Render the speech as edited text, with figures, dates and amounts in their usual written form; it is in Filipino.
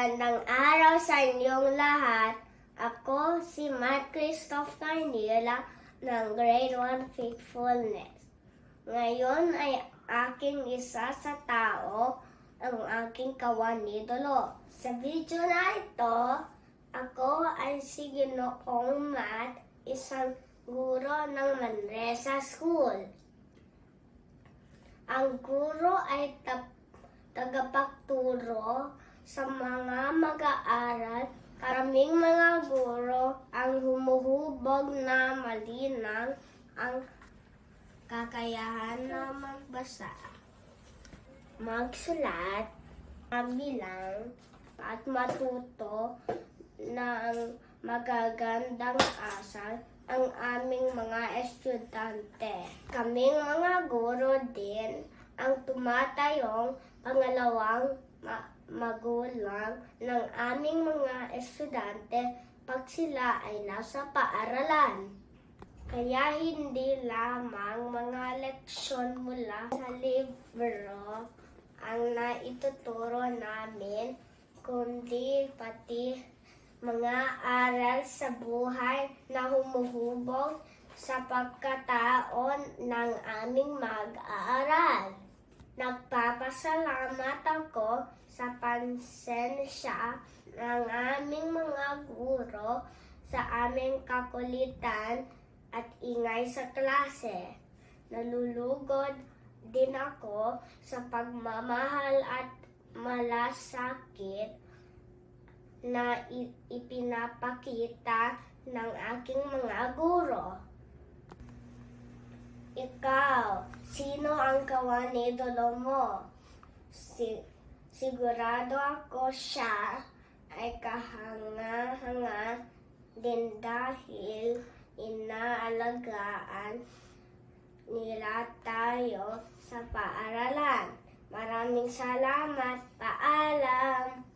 Magandang araw sa inyong lahat. Ako si Matt Christoph Carnila ng Grade 1 Faithfulness. Ngayon ay aking isa sa tao ang aking kawanidolo. Sa video na ito, ako ay si Ginoong Matt, isang guro ng Manresa School. Ang guro ay tagapagturo sa mga mag-aaral. Karaming mga guro ang humuhubog na malinang ang kakayahan na magbasa, magsulat, magbilang, at matuto ng magagandang asal ang aming mga estudyante. Kaming mga guro din ang tumatayong pangalawang magulang ng aming mga estudyante pag sila ay nasa paaralan. Kaya hindi lamang mga leksyon mula sa libro ang naituturo namin, kundi pati mga aral sa buhay na humuhubog sa pagkataon ng aming mag-aaral. Nagpapasalamat ako sa pansensya ng aming mga guro sa aming kakulitan at ingay sa klase. Nalulugod din ako sa pagmamahal at malasakit na ipinapakita ng aking mga guro. Ikaw, sino ang kawanidolo mo? Sigurado ako siya ay kahanga-hanga din dahil inaalagaan nila tayo sa paaralan. Maraming salamat. Paalam!